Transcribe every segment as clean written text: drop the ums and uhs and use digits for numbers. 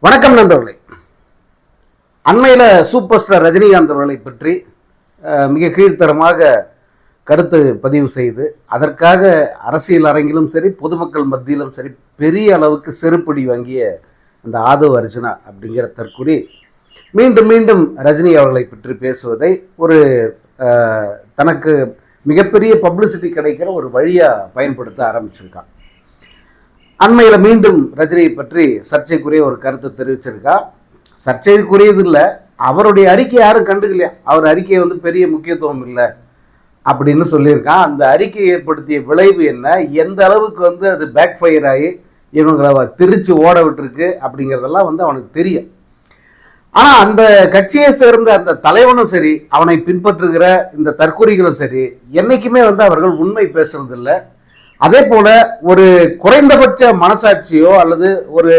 வணக்கம் நண்பர்களே. அண்மையில் சூப்பர் ஸ்டார் ரஜினிகாந்த் அவர்களை பற்றி மிக கீழ்த்தரமாக கருத்து பதிவு செய்து அதற்காக அரசியல் அரங்கிலும் சரி பொதுமக்கள் மத்தியிலும் சரி பெரிய அளவுக்கு செருப்படி வாங்கிய அந்த ஆதவ் அர்ஜுனா அப்படிங்கிற தற்குறி மீண்டும் மீண்டும் ரஜினி அவர்களை பற்றி பேசுவதை ஒரு தனக்கு மிகப்பெரிய பப்ளிசிட்டி கிடைக்கிற ஒரு வழியாக பயன்படுத்த ஆரம்பிச்சிருக்கான். அண்மையில் மீண்டும் ரஜினியை பற்றி சர்ச்சைக்குரிய ஒரு கருத்தை தெரிவிச்சிருக்கா. சர்ச்சைக்குரியது இல்லை, அவருடைய அறிக்கை யாரும் கண்டுக்கலையா, அவர் அறிக்கையை பெரிய முக்கியத்துவம் இல்லை அப்படின்னு சொல்லியிருக்கான். அந்த அறிக்கை ஏற்படுத்திய விளைவு என்ன, எந்த அளவுக்கு அது பேக் ஃபயர் ஆகி இவங்களை திருச்சி ஓட விட்டுருக்கு அப்படிங்கிறதெல்லாம் அவனுக்கு தெரியும். ஆனால் அந்த கட்சியை சேர்ந்த அந்த தலைவனும் சரி, அவனை பின்பற்றுகிற இந்த தற்கொலைகளும் சரி, என்றைக்குமே அவர்கள் உண்மை பேசுறதில்லை. அதே போல ஒரு குறைந்தபட்ச மனசாட்சியோ அல்லது ஒரு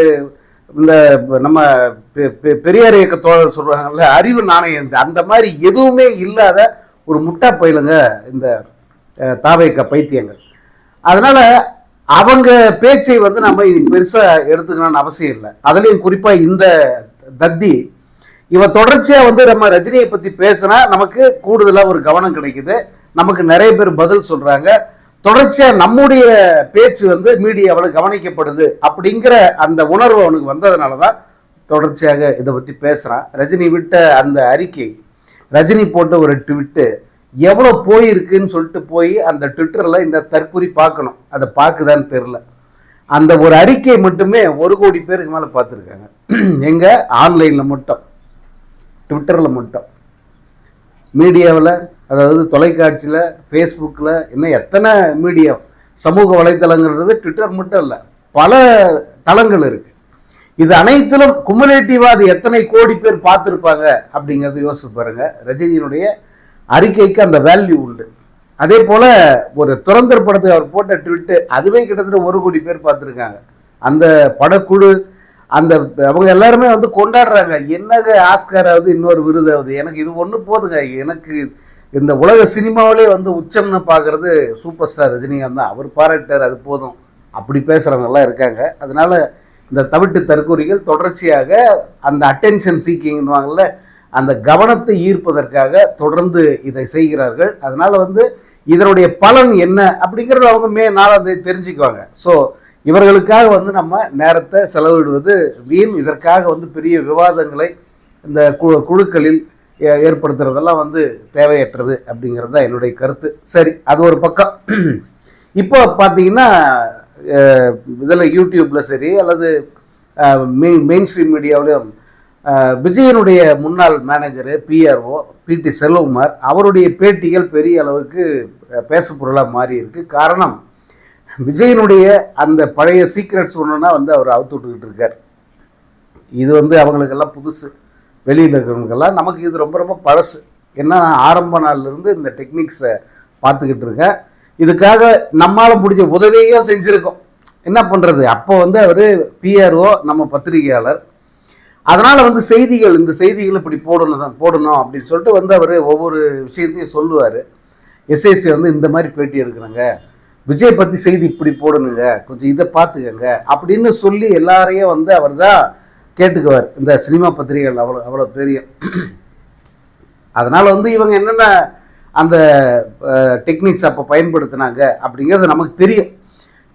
இந்த நம்ம பெரியார் இயக்க தோழர் சொல்றாங்கல்ல அறிவு நாணயம், அந்த மாதிரி எதுவுமே இல்லாத ஒரு முட்டா பயிலுங்க இந்த தாவேக்க பைத்தியங்கள். அதனால அவங்க பேச்சை நம்ம பெருசா எடுத்துக்கணும்னு அவசியம் இல்லை. அதுலயும் குறிப்பா இந்த தத்தி இவ தொடர்ச்சியா நம்ம ரஜினியை பத்தி பேசினா நமக்கு கூடுதலா ஒரு கவனம் கிடைக்குது, நமக்கு நிறைய பேர் பதில் சொல்றாங்க, தொடர்ச்சியா நம்முடைய பேச்சு மீடியாவில் கவனிக்கப்படுது அப்படிங்கிற அந்த உணர்வு அவனுக்கு வந்ததுனாலதான் தொடர்ச்சியாக இதை பத்தி பேசுறான். ரஜினி விட்ட அந்த அறிக்கை, ரஜினி போட்ட ஒரு ட்விட்டு எவ்வளவு போயிருக்குன்னு சொல்லிட்டு போய் அந்த ட்விட்டர்ல இந்த தற்குறி பார்க்கணும். அதை பார்க்குதான்னு தெரியல. அந்த ஒரு அறிக்கை மட்டுமே 1 கோடி பேருக்கு மேல பார்த்துருக்காங்க. எங்க ஆன்லைன்ல மட்டும், ட்விட்டர்ல மட்டும், மீடியாவில் அதாவது தொலைக்காட்சியில், ஃபேஸ்புக்கில், இன்னும் எத்தனை மீடியா சமூக வலைத்தளங்கள்ன்றது ட்விட்டர் மட்டும் இல்லை, பல தளங்கள் இருக்கு. இது அனைத்திலும் குமுலேட்டிவாக அது எத்தனை கோடி பேர் பார்த்துருப்பாங்க அப்படிங்கிறது யோசிச்சு பாருங்க. ரஜினியினுடைய அறிக்கைக்கு அந்த வேல்யூ உண்டு. அதே போல ஒரு துரந்தர் படத்துக்கு அவர் போட்ட ட்விட்டு அதுவே கிட்டத்தட்ட 1 கோடி பேர் பார்த்துருக்காங்க. அந்த படக்குழு அந்த அவங்க எல்லாருமே கொண்டாடுறாங்க. என்னங்க ஆஸ்காராவது இன்னொரு விருதாவது, எனக்கு இது ஒன்று போதுங்க, எனக்கு இந்த உலக சினிமாவிலே உச்சம்னு பார்க்கறது சூப்பர் ஸ்டார் ரஜினிகாந்த் தான், அவர் பாராட்டார், அது போதும், அப்படி பேசுகிறவங்கெல்லாம் இருக்காங்க. அதனால இந்த தவிட்டு தற்கொலைகள் தொடர்ச்சியாக அந்த அட்டென்ஷன் சீக்கிங்வாங்கல்ல, அந்த கவனத்தை ஈர்ப்பதற்காக தொடர்ந்து இதை செய்கிறார்கள். அதனால இதனுடைய பலன் என்ன அப்படிங்கிறது அவங்க நாளாக தெரிஞ்சுக்குவாங்க. ஸோ இவர்களுக்காக நம்ம நேரத்தை செலவிடுவது வீண். இதற்காக பெரிய விவாதங்களை இந்த குழுக்களில் ஏற்படுத்துறதெல்லாம் தேவையற்றது அப்படிங்கிறது தான் என்னுடைய கருத்து. சரி, அது ஒரு பக்கம். இப்போ பார்த்தீங்கன்னா இதில் யூடியூப்ல சரி அல்லது மெயின் ஸ்ட்ரீம் மீடியாவிலும் விஜயனுடைய முன்னாள் மேனேஜரு பிஆர்ஓ பிடி செல்வகுமார் அவருடைய பேட்டிகள் பெரிய அளவுக்கு பேசு பொருளாக மாறி இருக்கு. காரணம், விஜயனுடைய அந்த பழைய சீக்ரெட்ஸ் ஒன்றுனா அவர் அவுத்து விட்டுக்கிட்டு இருக்கார். இது அவங்களுக்கெல்லாம் புதுசு, வெளியில் இருக்கிறவங்களுக்கெல்லாம். நமக்கு இது ரொம்ப ரொம்ப பழசு. ஏன்னா நான் ஆரம்ப நாள்லேருந்து இந்த டெக்னிக்ஸை பார்த்துக்கிட்டு இருக்கேன். இதுக்காக நம்மளால் முடிஞ்ச உதவியாக செஞ்சுருக்கோம். என்ன பண்ணுறது, அப்போ அவர் பிஆர்ஓ, நம்ம பத்திரிகையாளர். அதனால் செய்திகள், இந்த செய்திகள் இப்படி போடணும் அப்படின்னு சொல்லிட்டு அவர் ஒவ்வொரு விஷயத்தையும் சொல்லுவார். எஸ்ஐசி இந்த மாதிரி பேட்டி எடுக்கிறாங்க, விஜய் பற்றி செய்தி இப்படி போடணுங்க, கொஞ்சம் இதை பார்த்துக்கங்க அப்படின்னு சொல்லி எல்லாரையும் அவர் தான் கேட்டுக்குவார். இந்த சினிமா பத்திரிகைகள் அவ்வளோ பெரிய. அதனால் இவங்க என்னென்ன அந்த டெக்னிக்ஸ் அப்போ பயன்படுத்தினாங்க அப்படிங்கிறது நமக்கு தெரியும்.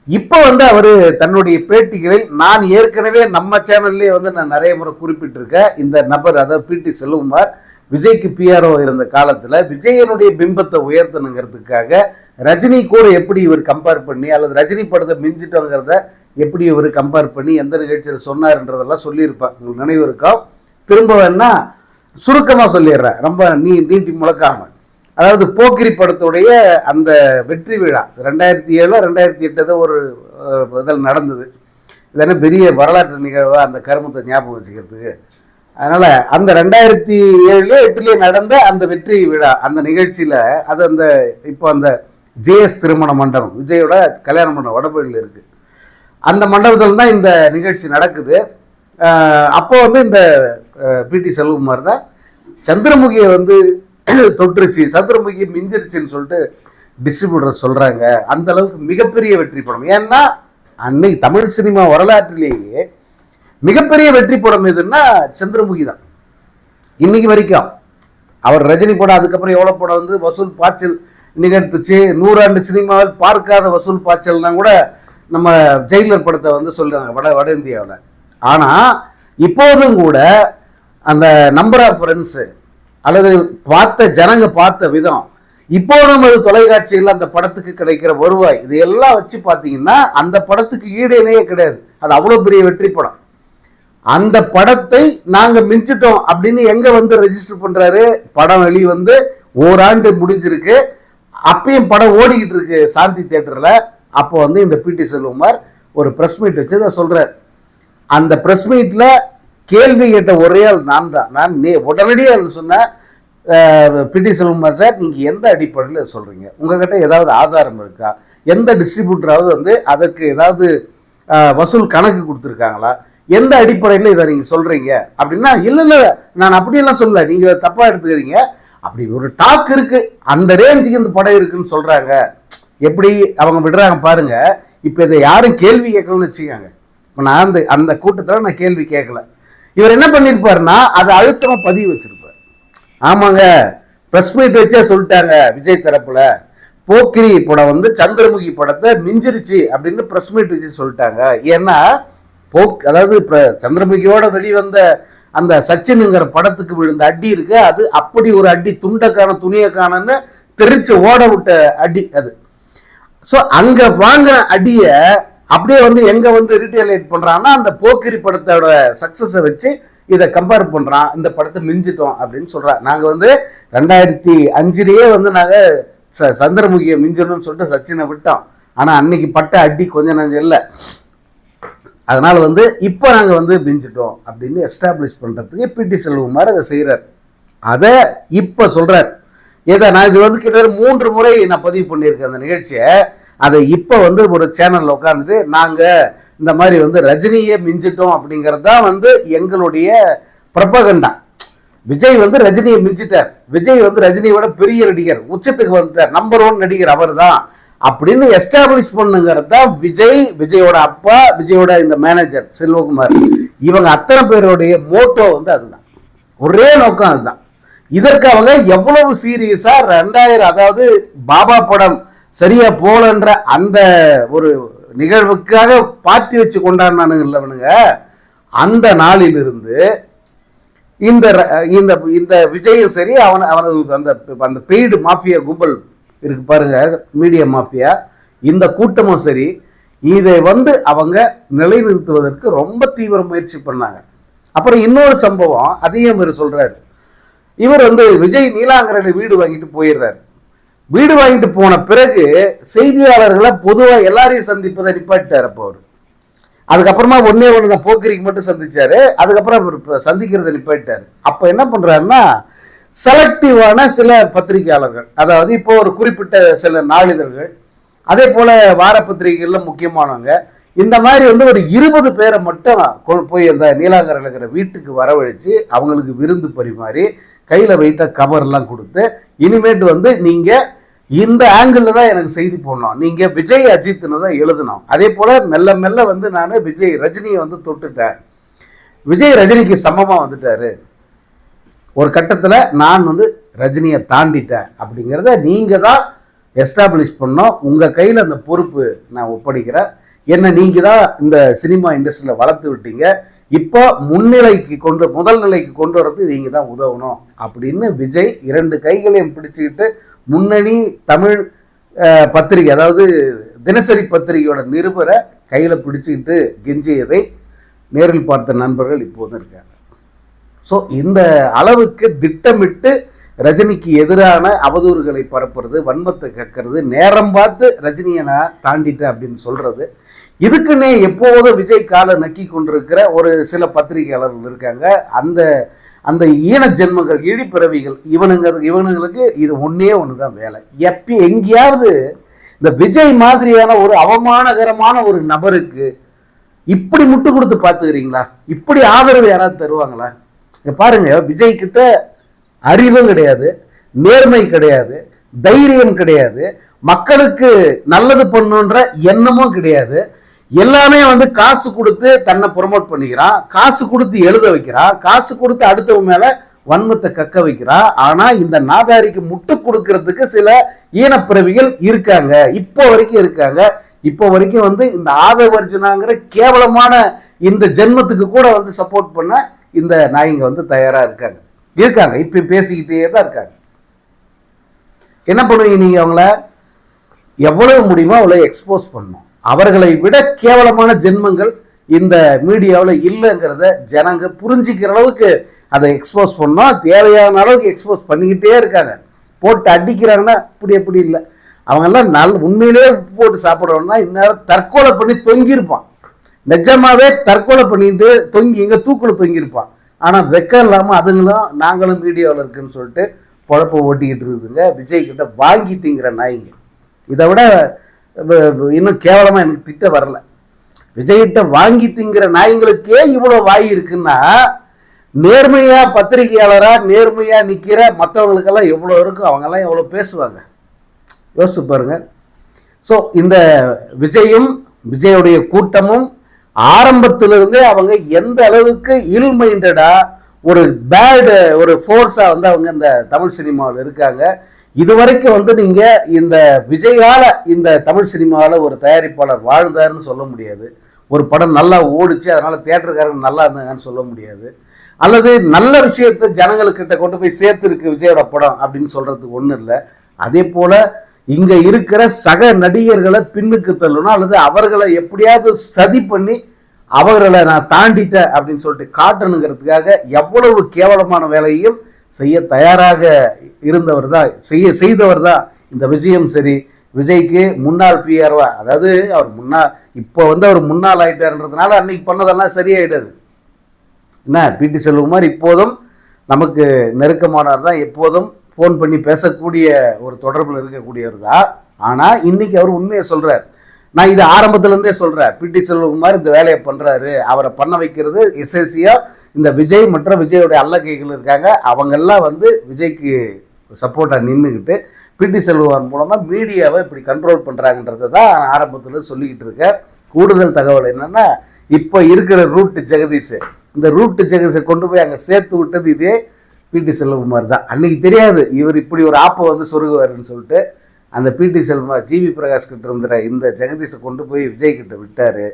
இப்போ அவர் தன்னுடைய பேட்டிகளில், நான் ஏற்கனவே நம்ம சேனல்லே நான் நிறைய முறை குறிப்பிட்டிருக்கேன், இந்த நபர் அதாவது பிடி செல்வகுமார் விஜய்க்கு பிஆர்ஓ இருந்த காலத்தில் விஜயனுடைய பிம்பத்தை உயர்த்தணுங்கிறதுக்காக ரஜினி கூட எப்படி இவர் கம்பேர் பண்ணி அல்லது ரஜினி படத்தை மிஞ்சிட்டோங்கிறத எப்படி இவர் கம்பேர் பண்ணி எந்த நிகழ்ச்சியில் சொன்னார்ன்றதெல்லாம் சொல்லியிருப்பேன். உங்களுக்கு நினைவு இருக்கா? திரும்ப வேணா சுருக்கமாக சொல்லிடுறேன், ரொம்ப நீட்டி முழக்காம. அதாவது போக்கிரி படத்துடைய அந்த வெற்றி விழா 2007 2008 ஒரு இதில் நடந்தது. இதென்ன பெரிய வரலாற்று நிகழ்வாக அந்த கருமத்தை ஞாபகம் வச்சுக்கிறதுக்கு. அதனால் அந்த 2007 2008 நடந்த அந்த வெற்றி விழா அந்த நிகழ்ச்சியில் அது அந்த இப்போ அந்த ஜேஎஸ் திருமண மண்டபம், விஜயோட கல்யாண மண்டபம் வடபழனியில் இருக்குது, அந்த மண்டபத்தில் தான் இந்த நிகழ்ச்சி நடக்குது. அப்போ இந்த பிடி செல்வகுமார் தான் சந்திரமுகியை தொற்றுச்சு, சந்திரமுகி மிஞ்சிருச்சுன்னு சொல்லிட்டு டிஸ்ட்ரிபியூட்டர் சொல்கிறாங்க. அந்த அளவுக்கு மிகப்பெரிய வெற்றி படம். ஏன்னா அன்னைக்கு தமிழ் சினிமா வரலாற்றிலேயே மிகப்பெரிய வெற்றி படம் எதுன்னா சந்திரமுகி தான் இன்னைக்கு வரைக்கும். அவர் ரஜினி படம் அதுக்கப்புறம் எவ்வளோ படம் வந்து வசூல் பாய்ச்சல் நிகழ்த்துச்சு, 100 ஆண்டு சினிமாவில் பார்க்காத வசூல் பாய்ச்சல்னா கூட நம்ம ஜெயிலர் படத்தை வந்து சொல்லுவாங்க வட இந்தியாவில். ஆனால் இப்போதும் கூட அந்த நம்பர் ஆஃப் ஃப்ரெண்ட்ஸு அல்லது ஜனங்க பார்த்த விதம், இப்போ நம்ம தொலைக்காட்சியில் அந்த படத்துக்கு கிடைக்கிற வருவாய், இது எல்லாம் வச்சு பார்த்தீங்கன்னா அந்த படத்துக்கு ஈடேனையே கிடையாது. அது அவ்வளோ பெரிய வெற்றி படம். அந்த படத்தை நாங்க மிஞ்சிட்டோம் அப்படின்னு எங்க வந்து ரெஜிஸ்டர் பண்றாரு? படம் வெளியே வந்து ஓராண்டு முடிஞ்சிருக்கு, அப்பயும் படம் ஓடிக்கிட்டு இருக்கு சாந்தி தியேட்டர்ல. அப்போ வந்து இந்த பிடி செல்வகுமார் ஒரு பிரஸ் மீட் வச்சு அதை சொல்றாரு. அந்த பிரஸ் மீட்ல கேள்வி கேட்ட ஒரே ஆள் நான் தான். நான் உடனடியாக சொன்னேன், பிடி செல்வகுமார் சார், நீங்க எந்த அடிப்படையில் சொல்றீங்க? உங்ககிட்ட ஏதாவது ஆதாரம் இருக்கா? எந்த டிஸ்ட்ரிபியூட்டராவது வந்து அதற்கு ஏதாவது வசூல் கணக்கு கொடுத்துருக்காங்களா? எந்த அடிப்படையில் இதை நீங்க சொல்றீங்க அப்படின்னா, இல்ல நான் அப்படியெல்லாம் சொல்லல, நீங்க தப்பா எடுத்துக்கிறீங்க, அப்படி ஒரு டாக் இருக்கு, அந்த ரேஞ்சுக்கு இந்த படம் இருக்குன்னு சொல்றாங்க. எப்படி அவங்க விடுறாங்க பாருங்க. இப்ப இதை யாரும் கேள்வி கேட்கலன்னு வச்சுக்காங்க. இப்ப நான் அந்த கூட்டத்தில் நான் கேள்வி கேட்கல. இவர் என்ன பண்ணிருப்பாருன்னா அதை அழுத்தமா பதிவு வச்சிருப்பார். ஆமாங்க, பிரஸ் மீட் வச்சே சொல்லிட்டாங்க விஜய் தரப்புல, போக்கிரி படம் வந்து சந்திரமுகி படத்தை மிஞ்சிருச்சு அப்படின்னு பிரஸ் மீட் வச்சு சொல்லிட்டாங்க. ஏன்னா அதாவது இப்ப சந்திரமுகியோட வெளிவந்த அந்த சச்சினுங்கிற படத்துக்கு விழுந்த அடி இருக்கு, அது அப்படி ஒரு அடி, துண்டக்கான துணியக்கானன்னு தெரிச்சு ஓட விட்ட அடி அது. ஸோ அங்க வாங்கின அடிய அப்படியே வந்து எங்க வந்து ரீட்டேலேட் பண்றான்னா அந்த போக்கிரி படத்தோட சக்சஸை வச்சு இதை கம்பேர் பண்றான், இந்த படத்தை மிஞ்சிட்டோம் அப்படின்னு சொல்றான். நாங்க வந்து 2005 வந்து நாங்க சந்திரமுகியை மிஞ்சணும்னு சொல்லிட்டு சச்சினை விட்டோம். ஆனா அன்னைக்கு பட்ட அடி கொஞ்சம் நஞ்சம் இல்லை. அதனால வந்து இப்போ நாங்கள் வந்து மிஞ்சிட்டோம் அப்படின்னு எஸ்டாப்ளிஷ் பண்ணுறதுக்கு பிடி செல்வகுமார் அதை செய்கிறார். அதை இப்போ சொல்கிறார். இதை நான் இது வந்து கிட்டத்தட்ட 3 முறை நான் பதிவு பண்ணியிருக்கேன் அந்த நிகழ்ச்சியை. அதை இப்போ வந்து ஒரு சேனலில் உட்காந்துட்டு நாங்கள் இந்த மாதிரி வந்து ரஜினியை மிஞ்சிட்டோம் அப்படிங்கிறது தான் வந்து எங்களுடைய பிரபகண்டா. விஜய் வந்து ரஜினியை மிஞ்சிட்டார், விஜய் வந்து ரஜினியோட பெரிய நடிகர், உச்சத்துக்கு வந்துட்டார், நம்பர் 1 நடிகர் அவர் தான் அப்படின்னு எஸ்டாப்ளிஷ் பண்ணுங்கிறது தான் விஜயோட அப்பா, விஜயோட இந்த மேனேஜர் செல்வகுமார், இவங்க அத்தனை பேருடைய மோட்டோ வந்து அதுதான், ஒரே நோக்கம் அதுதான். இதற்கு அவங்க எவ்வளவு சீரியஸா 2000 அதாவது பாபா படம் சரியா போலன்ற அந்த ஒரு நிகழ்வுக்காக பார்ட்டி வச்சு கொண்டாடினானுங்க இல்லவனுங்க. அந்த நாளிலிருந்து இந்த இந்த விஜயும் சரி, அவனது அந்த பெய்டு மாஃபியா கும்பல் இருக்கு பாருங்க, மீடியா மாஃபியா, இந்த கூட்டமும் சரி, இதை வந்து அவங்க நிலைநிறுத்துவதற்கு ரொம்ப தீவிர முயற்சி பண்ணாங்க. அப்புறம் இன்னொரு சம்பவம் அதையும் இவர் சொல்றாரு. இவர் வந்து விஜய் நீலாங்கரையில் வீடு வாங்கிட்டு போயிடுறாரு. வீடு வாங்கிட்டு போன பிறகு செய்தியாளர்களை பொதுவாக எல்லாரையும் சந்திப்பதை நிப்பாட்டார். அப்போ அவர் அதுக்கப்புறமா ஒன்னே தான் போக்கிரிக்கு மட்டும் சந்திச்சாரு. அதுக்கப்புறம் அவர் சந்திக்கிறத நிப்பாட்டாரு. அப்போ என்ன பண்றாருன்னா, செலக்டிவான சில பத்திரிகையாளர்கள், அதாவது இப்போ ஒரு குறிப்பிட்ட சில நாளிதழ்கள், அதே போல வார பத்திரிகைகள்ல முக்கியமானவங்க, இந்த மாதிரி வந்து ஒரு 20 பேரை மட்டும் போய் அந்த நீலாங்கரையில் இருக்கிற வீட்டுக்கு வரவழைச்சு அவங்களுக்கு விருந்து பரிமாறி கையில வெயிட்டா கவர்லாம் கொடுத்து, இனிமேட்டு வந்து நீங்க இந்த ஆங்கிள் தான் எனக்கு செய்தி போடணும், நீங்க விஜய் அஜித்னு தான் எழுதணும். அதே போல மெல்ல மெல்ல வந்து நான் விஜய் ரஜினியை வந்து தொட்டுட்டேன், விஜய் ரஜினிக்கு சமமா வந்துட்டாரு, ஒரு கட்டத்தில் நான் வந்து ரஜினியை தாண்டிட்டேன் அப்படிங்கிறத நீங்க தான் எஸ்டாப்ளிஷ் பண்ணோம். உங்க கையில் அந்த பொறுப்பு நான் ஒப்படைக்கிறேன். என்ன நீங்க தான் இந்த சினிமா இண்டஸ்ட்ரியில் வளர்த்து விட்டீங்க, இப்போ முதல் நிலைக்கு கொண்டு வரது நீங்க தான் உதவணும் அப்படின்னு விஜய் 2 கைகளையும் பிடிச்சுக்கிட்டு முன்னணி தமிழ் பத்திரிகை, அதாவது தினசரி பத்திரிகையோட நிருபரை கையில் பிடிச்சுக்கிட்டு கெஞ்சியதை நேரில் பார்த்த நண்பர்கள் இப்போதும் இருக்காங்க. ஸோ இந்த அளவுக்கு திட்டமிட்டு ரஜினிக்கு எதிரான அவதூறுகளை பரப்புறது, வன்மத்தை கக்கிறது, நேரம் பார்த்து ரஜினியை நான் தாண்டிட்டேன் அப்படின்னு சொல்றது, இதுக்குன்னே எப்போதும் விஜய் காலை நக்கி கொண்டிருக்கிற ஒரு சில பத்திரிகையாளர்கள் இருக்காங்க. அந்த அந்த ஈன ஜென்மங்கள், இழிப்பிறவிகள், இவனுங்களுக்கு இது ஒன்னே ஒண்ணுதான் வேலை. எங்கேயாவது இந்த விஜய் மாதிரியான ஒரு அவமானகரமான ஒரு நபருக்கு இப்படி முட்டு கொடுத்து பார்த்துக்கிறீங்களா? இப்படி ஆதரவு யாராவது தருவாங்களா? பாருங்க, விஜய் கிட்ட அறிவும் கிடையாது, நேர்மை கிடையாது, தைரியம் கிடையாது, மக்களுக்கு நல்லது பண்ணுன்ற எண்ணமும் கிடையாது. எல்லாமே வந்து காசு கொடுத்து தன்னை ப்ரொமோட் பண்ணிக்கிறான், காசு கொடுத்து எழுத வைக்கிறான், காசு கொடுத்து அடுத்தவங்க மேல வன்மத்தை கக்க வைக்கிறான். ஆனா இந்த நாதாரிக்கு முட்டு கொடுக்கறதுக்கு சில ஈனப்பிறவிகள் இருக்காங்க, இப்போ வரைக்கும் இருக்காங்க. இப்போ வரைக்கும் வந்து இந்த ஆதவ அர்ஜுனாங்கிற கேவலமான இந்த ஜென்மத்துக்கு கூட வந்து சப்போர்ட் பண்ண இந்த நாய்ங்க வந்து தயாரா இருக்காங்க. இப்ப பேசிக்கிட்டே தான் இருக்காங்க. என்ன பண்ணுவீங்க நீங்க? அவங்கள எவ்வளவு முடியுமோ அவ்வளவு எக்ஸ்போஸ் பண்ணணும். அவர்களை விட கேவலமான ஜென்மங்கள் இந்த மீடியாவில் இல்லைங்கிறத ஜனங்க புரிஞ்சுக்கிற அளவுக்கு அதை எக்ஸ்போஸ் பண்ணோம். தேவையான அளவுக்கு எக்ஸ்போஸ் பண்ணிக்கிட்டே இருக்காங்க. போட்டு அடிக்கிறாங்கன்னா அப்படி இல்லை. அவங்கெல்லாம் உண்மையிலே போட்டு சாப்பிட்றோம்னா இந்நேரம் தற்கொலை பண்ணி தொங்கியிருப்பான். நிஜமாவே தற்கொலை பண்ணிட்டு எங்க தூக்கில் தொங்கியிருப்பான். ஆனால் வெக்கம் இல்லாமல் அதுங்களும் நாங்களும் மீடியாவில் இருக்குன்னு சொல்லிட்டு பொழப்ப ஓட்டிக்கிட்டு இருக்குதுங்க. விஜய் கிட்ட வாங்கி திங்கிற நாய்ங்க. இதை விட இன்னும் கேவலமா எனக்கு திட்ட வரல. விஜய்கிட்ட வாங்கி திங்கிற நாய்களுக்கே இவ்வளவு வாய் இருக்குன்னா நேர்மையா பத்திரிகையாளரா நேர்மையா நிக்கிற மற்றவங்களுக்கெல்லாம் எவ்வளவு இருக்கும், அவங்கெல்லாம் எவ்வளவு பேசுவாங்க யோசிச்சு பாருங்க. ஸோ இந்த விஜயுடைய கூட்டமும் ஆரம்பத்திலிருந்தே அவங்க எந்த அளவுக்கு இல் மைண்டடா ஒரு பேடு ஒரு ஃபோர்ஸா வந்து அவங்க இந்த தமிழ் சினிமாவில் இருக்காங்க. இதுவரைக்கும் வந்து நீங்க இந்த விஜயால இந்த தமிழ் சினிமாவில் ஒரு தயாரிப்பாளர் வாழ்ந்தாருன்னு சொல்ல முடியாது. ஒரு படம் நல்லா ஓடிச்சு அதனால தியேட்டருக்காரங்க நல்லா இருந்தாங்கன்னு சொல்ல முடியாது. அல்லது நல்ல விஷயத்தை ஜனங்களுக்கிட்ட கொண்டு போய் சேர்த்துருக்கு விஜயோட படம் அப்படின்னு சொல்றதுக்கு ஒன்றும் இல்லை. அதே போல இங்க இருக்கிற சக நடிகர்களை பின்னுக்கு தள்ளணும் அல்லது அவர்களை எப்படியாவது சதி பண்ணி அவர்களை நான் தாண்டிட்டேன் அப்படின்னு சொல்லிட்டு காட்டணுங்கிறதுக்காக எவ்வளவு கேவலமான வேலையும் செய்ய தயாராக இருந்தவர் தான் செய்தவர் தான் இந்த விஜயம். சரி, விஜய்க்கு முன்னாள் பிஆர்வா, அதாவது அவர் இப்போ வந்து அவர் முன்னாள் ஆயிட்டாருன்றதுனால அன்னைக்கு பண்ணதெல்லாம் சரியாயிடாது. என்ன பிடி செல்வகுமார் இப்போதும் நமக்கு நெருக்கமானவர் தான், எப்போதும் ஃபோன் பண்ணி பேசக்கூடிய ஒரு தொடர்பில் இருக்கக்கூடியவர் தான். ஆனால் இன்னைக்கு அவர் உண்மையை சொல்றார். நான் இது ஆரம்பத்திலேருந்தே சொல்றேன், பிடி செல்வகுமார் இந்த வேலையை பண்றாரு. அவரை பண்ண வைக்கிறது எஸ்எஸ்சியா இந்த விஜய் மற்றும் விஜயோடைய அல்லகைகள் இருக்காங்க. அவங்கெல்லாம் வந்து விஜய்க்கு சப்போர்ட்டாக நின்றுக்கிட்டு பிடி செல்வகுமார் மூலமாக மீடியாவை இப்படி கண்ட்ரோல் பண்ணுறாங்கன்றதை தான் ஆரம்பத்தில் சொல்லிக்கிட்டு இருக்கேன். கூடுதல் தகவல் என்னென்னா, இப்போ இருக்கிற ரூட் ஜெகதீஷ், இந்த ரூட் ஜெகதீஷை கொண்டு போய் அங்கே சேர்த்து விட்டது இதே பிடி செல்வகுமார் தான். அன்னைக்கு தெரியாது இவர் இப்படி ஒரு ஆப்பை வந்து சொருகுவாருன்னு சொல்லிட்டு அந்த பிடி செல்வகுமார் ஜிவி பிரகாஷ் கிட்ட இருந்துற இந்த ஜெகதீஷை கொண்டு போய் விஜய் கிட்ட விட்டார்.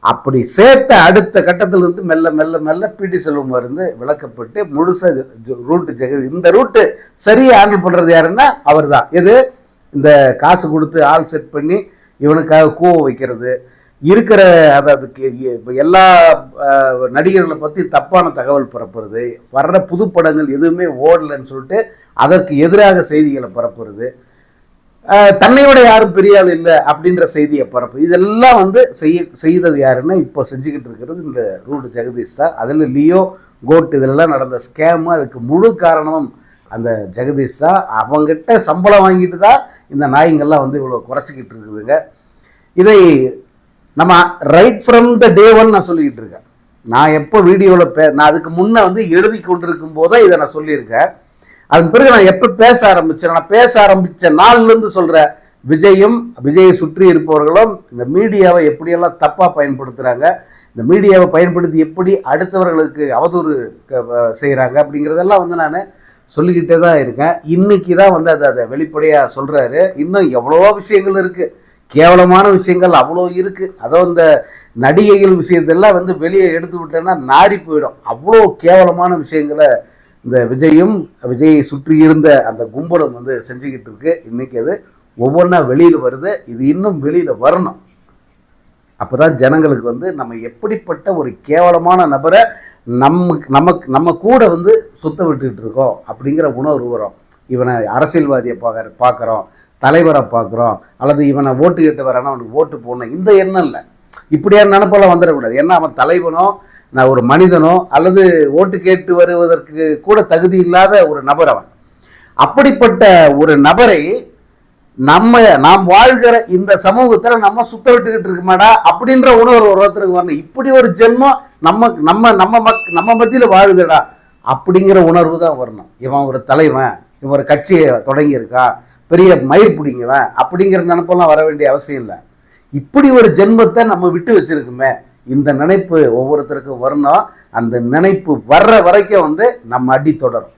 அப்படி சேர்த்த அடுத்த கட்டத்திலிருந்து மெல்ல மெல்ல மெல்ல பிடி செல்வகுமார் இருந்து விளக்கப்பட்டு முழுசாக ரூட்டு ஜெகதீஷ், இந்த ரூட்டு சரியாக ஹேண்டில் பண்ணுறது யாருன்னா அவர் தான். எது இந்த காசு கொடுத்து ஆள் செட் பண்ணி இவனுக்காக கூவ வைக்கிறது, இருக்கிற அதாவது எல்லா நடிகர்களை பற்றி தப்பான தகவல் பரப்புறது, வர்ற புதுப்படங்கள் எதுவுமே ஓடலைன்னு சொல்லிட்டு அதற்கு எதிராக செய்திகளை பரப்புறது, தன்னை விட யாரும் பெரிய ஆள் இல்லை அப்படின்ற செய்தியை பரப்பு, இதெல்லாம் வந்து செய்தது யாருன்னா இப்போ செஞ்சுக்கிட்டு இருக்கிறது இந்த ரூட் ஜெகதீஷ் தான். அதில் லியோ கோட் இதெல்லாம் நடந்த ஸ்கேமு, அதுக்கு முழு காரணமும் அந்த ஜெகதீஷ் தான். அவங்ககிட்ட சம்பளம் வாங்கிட்டு தான் இந்த நாய்ங்கள்லாம் வந்து இவ்வளோ குறைச்சிக்கிட்டு இருக்குதுங்க. இதை நம்ம right from the day one நான் சொல்லிக்கிட்டு இருக்கேன். நான் எப்போ வீடியோவில் நான் அதுக்கு முன்னே வந்து எழுதி கொண்டிருக்கும் போதே இதை நான் சொல்லியிருக்கேன். அதன் பிறகு நான் எப்போ பேச ஆரம்பிச்சேன், நான் பேச ஆரம்பித்த நாள்லேருந்து சொல்கிறேன், விஜயை சுற்றி இருப்பவர்களும் இந்த மீடியாவை எப்படியெல்லாம் தப்பாக பயன்படுத்துகிறாங்க, இந்த மீடியாவை பயன்படுத்தி எப்படி அடுத்தவர்களுக்கு அவதூறு செய்கிறாங்க அப்படிங்கிறதெல்லாம் வந்து நான் சொல்லிக்கிட்டே தான் இருக்கேன். இன்னைக்கு தான் வந்து அதை வெளிப்படையாக சொல்கிறாரு. இன்னும் எவ்வளவோ விஷயங்கள் இருக்குது, கேவலமான விஷயங்கள் அவ்வளோ இருக்குது. அதோ இந்த நடிகைகள் விஷயத்தெல்லாம் வந்து வெளியே எடுத்து விட்டேன்னா நாரி போயிடும். அவ்வளோ கேவலமான விஷயங்களை இந்த விஜயை சுற்றி இருந்த அந்த கும்பலம் வந்து செஞ்சுக்கிட்டு இருக்கு. இன்னைக்கு அது ஒவ்வொன்றா வெளியில் வருது. இது இன்னும் வெளியில் வரணும். அப்போ தான் ஜனங்களுக்கு வந்து நம்ம எப்படிப்பட்ட ஒரு கேவலமான நபரை நம்ம கூட வந்து சுத்த விட்டுக்கிட்டு இருக்கோம் அப்படிங்கிற உணர்வு வரும். இவனை அரசியல்வாதியை பார்க்குறோம், தலைவரை பார்க்குறோம், அல்லது இவனை ஓட்டு கேட்டு வரானா அவனுக்கு ஓட்டு போடணும், இந்த எண்ணம் இல்லை. இப்படியான நினைப்பெல்லாம் வந்துடக்கூடாது. ஏன்னா அவன் தலைவனோ நான் ஒரு மனிதனோ அல்லது ஓட்டு கேட்டு வருவதற்கு கூட தகுதி இல்லாத ஒரு நபர் அவன். அப்படிப்பட்ட ஒரு நபரை நாம் வாழ்கிற இந்த சமூகத்தில் நம்ம சுத்த விட்டுக்கிட்டு இருக்கமாடா அப்படின்ற உணர்வு ஒருத்தருக்கு வரணும். இப்படி ஒரு ஜென்மம் நம்ம மத்தியில் வாழுதுடா அப்படிங்கிற உணர்வு தான் வரணும். இவன் ஒரு தலைவன், இவன் ஒரு கட்சியை தொடங்கியிருக்கான், பெரிய மயிர் பிடிங்கவன் அப்படிங்கிற நினைப்பெல்லாம் வர வேண்டிய அவசியம் இல்லை. இப்படி ஒரு ஜென்மத்தை நம்ம விட்டு வச்சிருக்குமே, இந்த நினைப்பு ஒவ்வொருத்தருக்கும் வரணும். அந்த நினைப்பு வர்ற வரைக்கும் நம்ம அடி தொடரும்.